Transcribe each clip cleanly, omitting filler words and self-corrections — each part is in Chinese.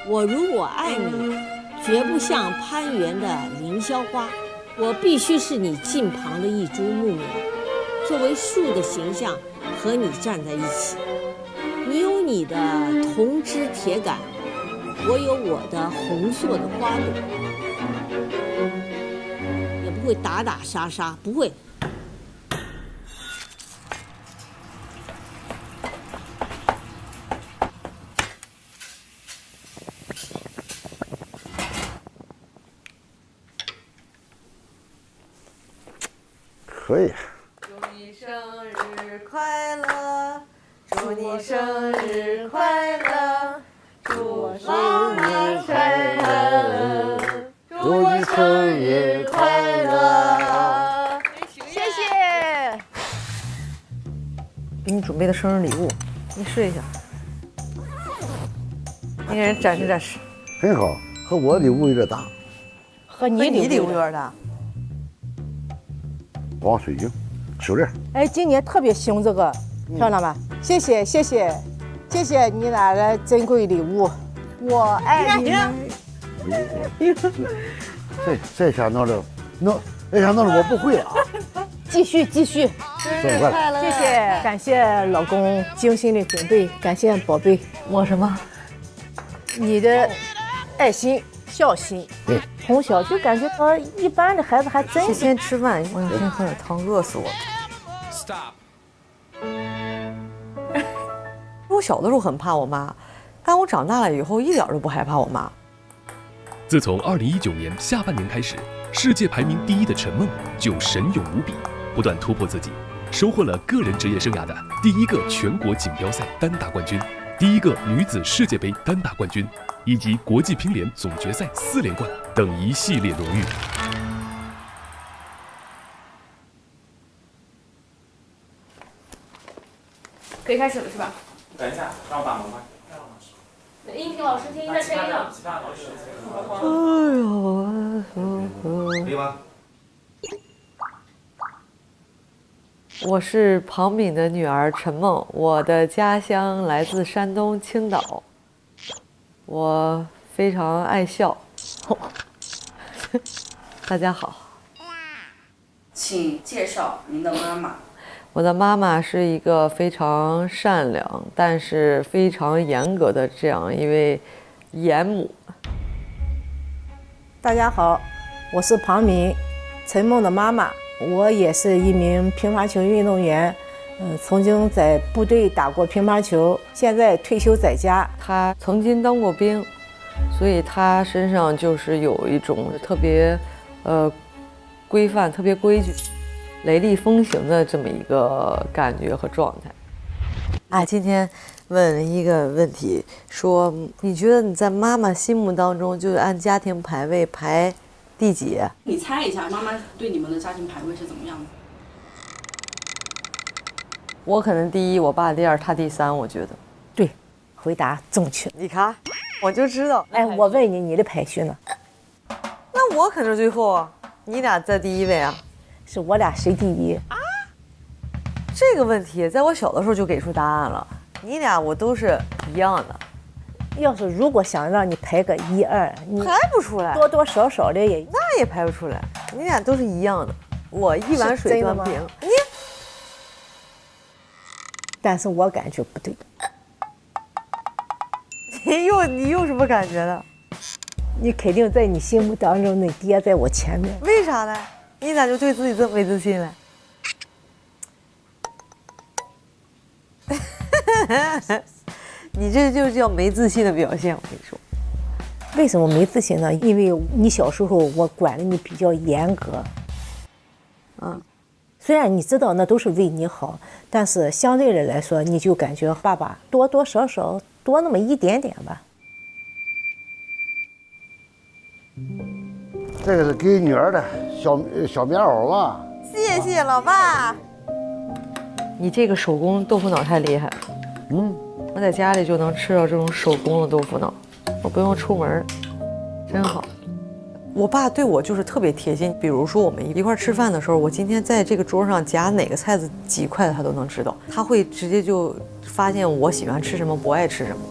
我如果爱你，绝不像攀援的凌霄花，我必须是你近旁的一株木苗，作为树的形象和你站在一起。你有你的铜枝铁杆，我有我的红硕的花朵，也不会打打杀杀，不会。可以。祝你生日快乐，祝你生日快乐，祝妈妈生日，祝你生日快乐。谢谢。给你准备的生日礼物，你试一下。你给人展示展示。很好，和我礼物有点大。和你礼物有点大。王水晶，手链。哎，今年特别兴这个，漂亮吧？谢谢谢谢谢谢你拿来珍贵礼物，我爱你们。这下弄了，这下弄了我不会啊。继续继续，生日快乐！谢谢，感谢老公精心的准备，感谢宝贝，我什么？你的爱心孝心。对，从小就感觉和一般的孩子还真是。先吃饭，我想先喝点汤，饿死我了。Stop。我小的时候很怕我妈，但我长大了以后一点都不害怕我妈。自从2019年下半年开始，世界排名第1的陈梦就神勇无比，不断突破自己，收获了个人职业生涯的第1个全国锦标赛单打冠军，第1个女子世界杯单打冠军，以及国际乒联总决赛4连冠等一系列荣誉。可以开始了是吧？等一下，让我把门关。音频老师听一下声音啊。其他老师。哎呦，可以吗？我是庞敏的女儿陈梦，我的家乡来自山东青岛，我非常爱笑。大家好，请介绍您的妈妈。我的妈妈是一个非常善良，但是非常严格的这样一位严母。大家好，我是庞敏，陈梦的妈妈。我也是一名乒乓球运动员，曾经在部队打过乒乓球，现在退休在家。她曾经当过兵，所以她身上就是有一种特别规范、特别规矩、雷厉风行的这么一个感觉和状态。啊，今天问一个问题，说你觉得你在妈妈心目当中，就是按家庭排位排第几？你猜一下，妈妈对你们的家庭排位是怎么样的？我可能第1，我爸第2，他第3，我觉得。对，回答正确。你看，我就知道。哎，我问你，你的排序呢？那我肯定是最后啊，你俩在第1位啊。是我俩谁第1？这个问题在我小的时候就给出答案了，你俩我都是一样的。要是如果想让你排个1、2，你排不出来，多多少少的也那也排不出来。你俩都是一样的，我一碗水端平。但是我感觉不对。你有什么感觉的？你肯定在你心目当中，你爹在我前面。为啥呢？你咋就对自己这么没自信了？你这就叫没自信的表现，我跟你说。为什么没自信呢？因为你小时候我管的你比较严格。虽然你知道那都是为你好，但是相对的来说，你就感觉爸爸多多少少多那么一点点吧。这个是给女儿的小棉袄嘛。谢谢老爸。你这个手工豆腐脑太厉害。我在家里就能吃到这种手工的豆腐脑，我不用出门，真好。我爸对我就是特别贴心，比如说我们一块吃饭的时候，我今天在这个桌上夹哪个菜几块他都能知道，他会直接就发现我喜欢吃什么，不爱吃什么。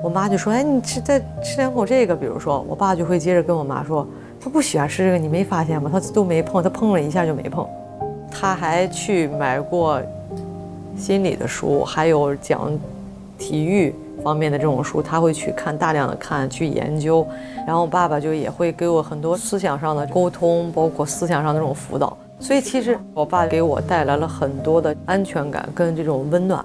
我妈就说：“哎，你再吃两口这个。”比如说，我爸就会接着跟我妈说：“他不喜欢吃这个，你没发现吗？他都没碰，他碰了一下就没碰。”他还去买过心理的书，还有讲体育方面的这种书，他会去看，大量的看，去研究。然后爸爸就也会给我很多思想上的沟通，包括思想上的这种辅导。所以其实我爸给我带来了很多的安全感跟这种温暖。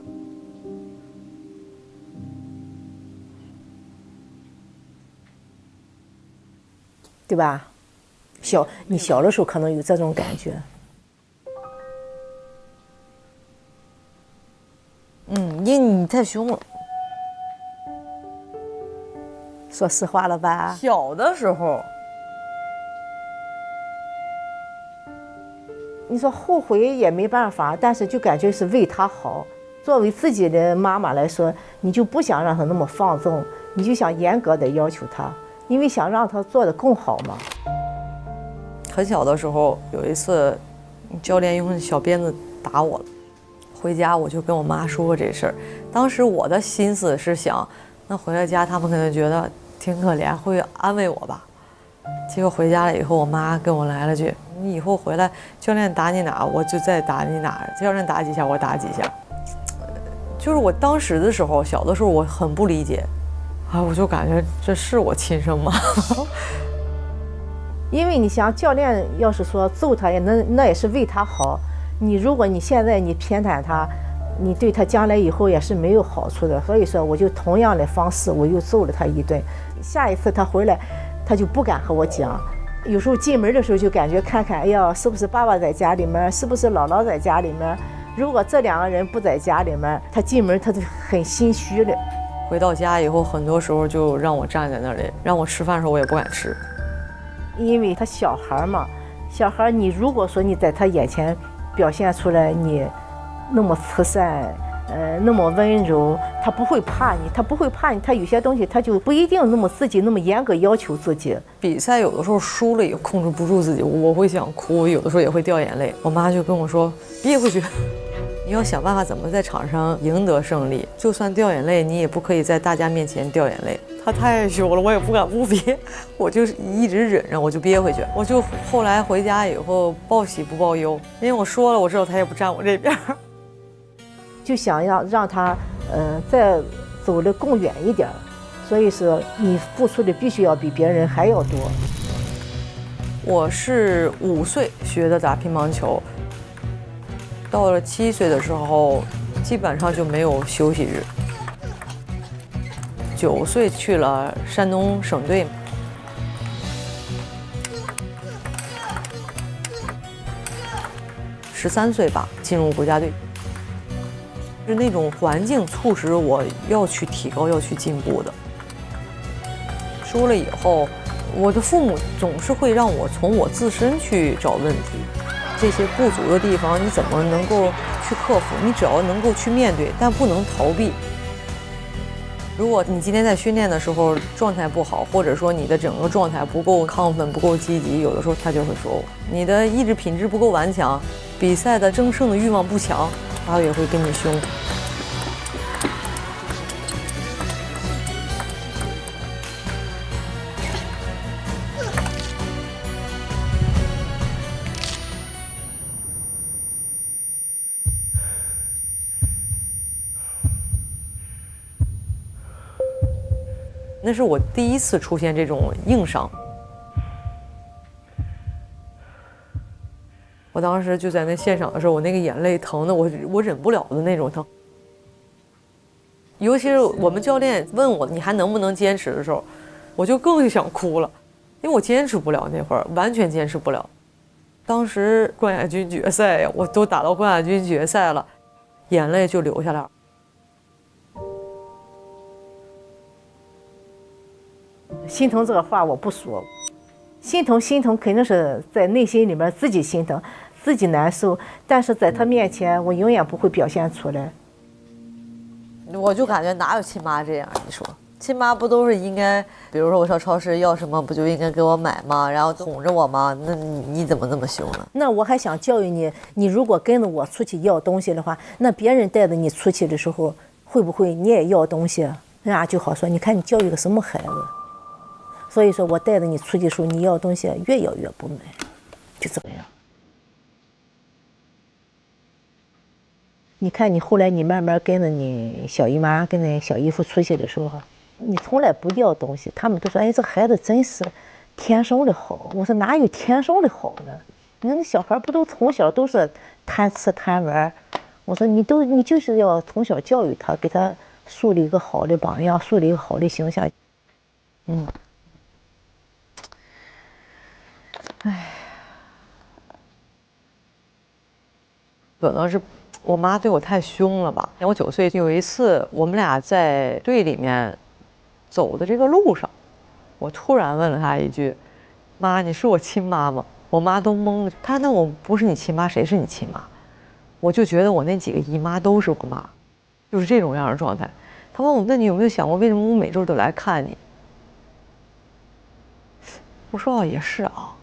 对吧？你小的时候可能有这种感觉。因为你太凶了。说实话了吧？小的时候，你说后悔也没办法，但是就感觉是为他好。作为自己的妈妈来说，你就不想让他那么放纵，你就想严格的要求他，因为想让他做得更好嘛。很小的时候，有一次，教练用小鞭子打我了。回家我就跟我妈说过这事儿。当时我的心思是想，那回了家他们可能觉得挺可怜，会安慰我吧。结果回家了以后，我妈跟我来了句：“你以后回来，教练打你哪，我就再打你哪；教练打几下，我打几下。”就是我当时的时候，小的时候我很不理解，我就感觉这是我亲生吗？因为你想，教练要是说揍他，那也是为他好。如果你现在你偏袒他，你对他将来以后也是没有好处的。所以说，我就同样的方式，我又揍了他一顿。下一次他回来，他就不敢和我讲。有时候进门的时候就感觉看看，哎呀，是不是爸爸在家里面，是不是姥姥在家里面？如果这两个人不在家里面，他进门他就很心虚了。回到家以后，很多时候就让我站在那里，让我吃饭的时候我也不敢吃，因为他小孩嘛，小孩你如果说你在他眼前表现出来你那么慈善，那么温柔，他不会怕你，他有些东西他就不一定自己那么严格要求自己。比赛有的时候输了也控制不住自己，我会想哭，有的时候也会掉眼泪。我妈就跟我说：“憋回去，你要想办法怎么在场上赢得胜利，就算掉眼泪，你也不可以在大家面前掉眼泪。”她太凶了，我也不敢不憋，我就一直忍着，我就憋回去。我就后来回家以后报喜不报忧，因为我说了，我知道她也不站我这边，就想要让他再走得更远一点，所以说你付出的必须要比别人还要多。我是5岁学的打乒乓球，到了7岁的时候，基本上就没有休息日。9岁去了山东省队，13岁吧进入国家队。是那种环境促使我要去提高，要去进步的。输了以后，我的父母总是会让我从我自身去找问题，这些不足的地方你怎么能够去克服？你只要能够去面对，但不能逃避。如果你今天在训练的时候状态不好，或者说你的整个状态不够亢奋、不够积极，有的时候他就会说你的意志品质不够顽强，比赛的争胜的欲望不强，他也会跟你凶。那是我第一次出现这种硬伤，我当时就在那现场的时候，我那个眼泪疼的我忍不了的那种疼。尤其是我们教练问我你还能不能坚持的时候，我就更想哭了，因为我坚持不了，那会儿完全坚持不了。当时冠亚军决赛呀，我都打到冠亚军决赛了，眼泪就流下来了。心疼这个话我不说，心疼肯定是在内心里面自己心疼，自己难受，但是在他面前我永远不会表现出来。我就感觉哪有亲妈这样？你说亲妈不都是应该，比如说我上超市要什么，不就应该给我买吗？然后哄着我吗？那你怎么那么凶呢？那我还想教育你，你如果跟着我出去要东西的话，那别人带着你出去的时候，会不会你也要东西？人家就好说，你看你教育个什么孩子？所以说我带着你出去时候，你要东西越要越不买，就这样。你看你后来你慢慢跟着你小姨妈跟着小姨夫出去的时候，你从来不要东西，他们都说，哎，这孩子真是天生的好。我说哪有天生的好呢？那小孩不都从小都是贪吃贪玩？我说你就是要从小教育他，给他树立一个好的榜样，树立一个好的形象。可能是我妈对我太凶了吧。我9岁有一次，我们俩在队里面走的这个路上，我突然问了她一句：“妈，你是我亲妈吗？”我妈都懵了，她那我不是你亲妈，谁是你亲妈？我就觉得我那几个姨妈都是我妈，就是这种样的状态。她问我：“那你有没有想过，为什么我每周都来看你？”我说：“哦，也是啊。”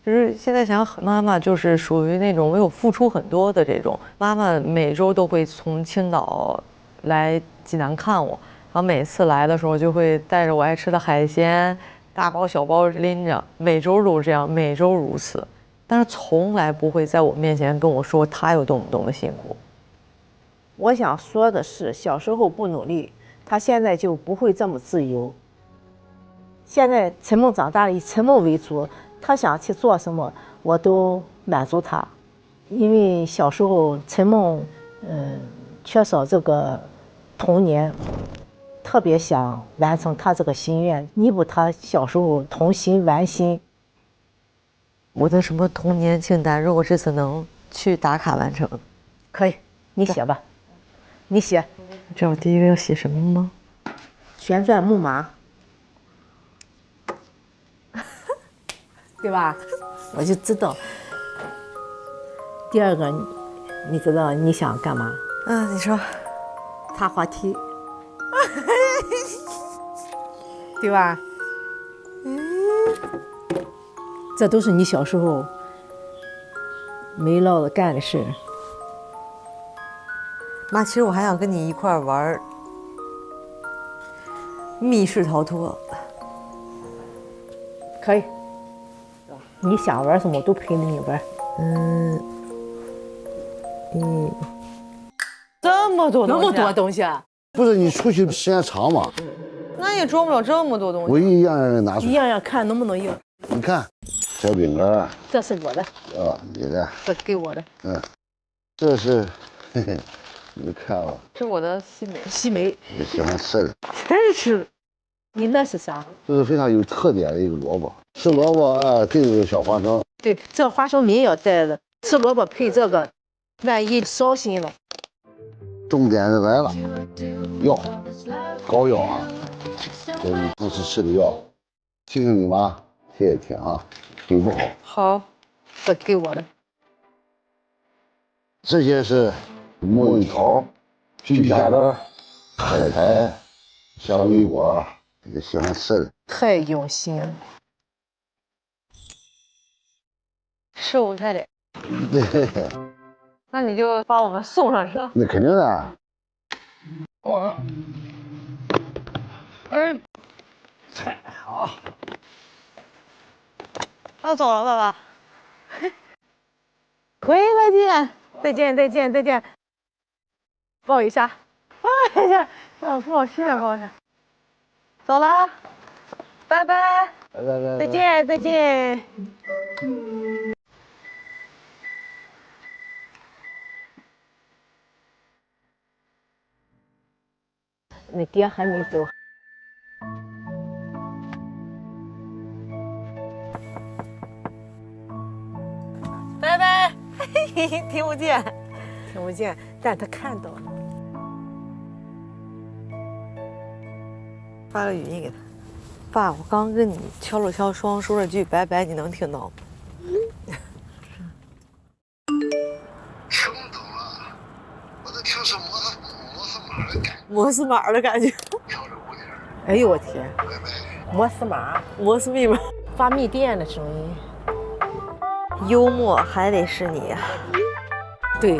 就是现在想想，妈妈就是属于那种为我付出很多的这种妈妈，每周都会从青岛来济南看我，然后每次来的时候就会带着我爱吃的海鲜，大包小包拎着，每周都是这样，每周如此，但是从来不会在我面前跟我说她有多么多么辛苦。我想说的是，小时候不努力，他现在就不会这么自由。现在陈梦长大了，以陈梦为主。他想去做什么，我都满足他，因为小时候陈梦，缺少这个童年，特别想完成他这个心愿，弥补他小时候童心玩心。我的什么童年清单，如果这次能去打卡完成，可以，你写吧，你写。你知道我第一个要写什么吗？旋转木马。对吧？我就知道。第二个，你知道你想干嘛？你说。爬滑梯，对吧？这都是你小时候没落着干的事。妈，其实我还想跟你一块儿玩密室逃脱。可以。你想玩什么，我都陪着你玩。这么多东西，那么多东西啊！不是你出去时间长嘛？那也装不了这么多东西。我一样样拿出来。一样样看能不能用。你看，小饼干。这是我的。你的。这给我的。这是，你看吧。是我的西梅。西梅。你喜欢吃的。真是。你那是啥？这是非常有特点的一个萝卜，吃萝卜配这个小花生。对，这花生米要带着，吃萝卜配这个，万一烧心了。重点就来了，药，膏药啊，这是你平时吃的药，听听你妈，听也听啊，听不好。好，这给我的。这些是茉莉桃、皮虾的、海苔、小米果。这个喜欢吃的，太用心了，瘦太得。对，那你就把我们送上去。那肯定的。太好。要走了，爸爸。回来见，再见，再见，再见。抱一下，抱一下，不好心了，抱一下。走了，拜拜，再见，再见。你爹还没走。拜拜，听不见，听不见，但他看到了。发个语音给他，爸，我刚跟你敲了敲窗，说了句拜拜，你能听到吗？听懂了，我都听说摩斯码的感觉。摩斯码的感觉。跳着舞点。哎呦我天！拜拜。摩斯码，摩斯密码，发密电的声音。幽默还得是你呀。对。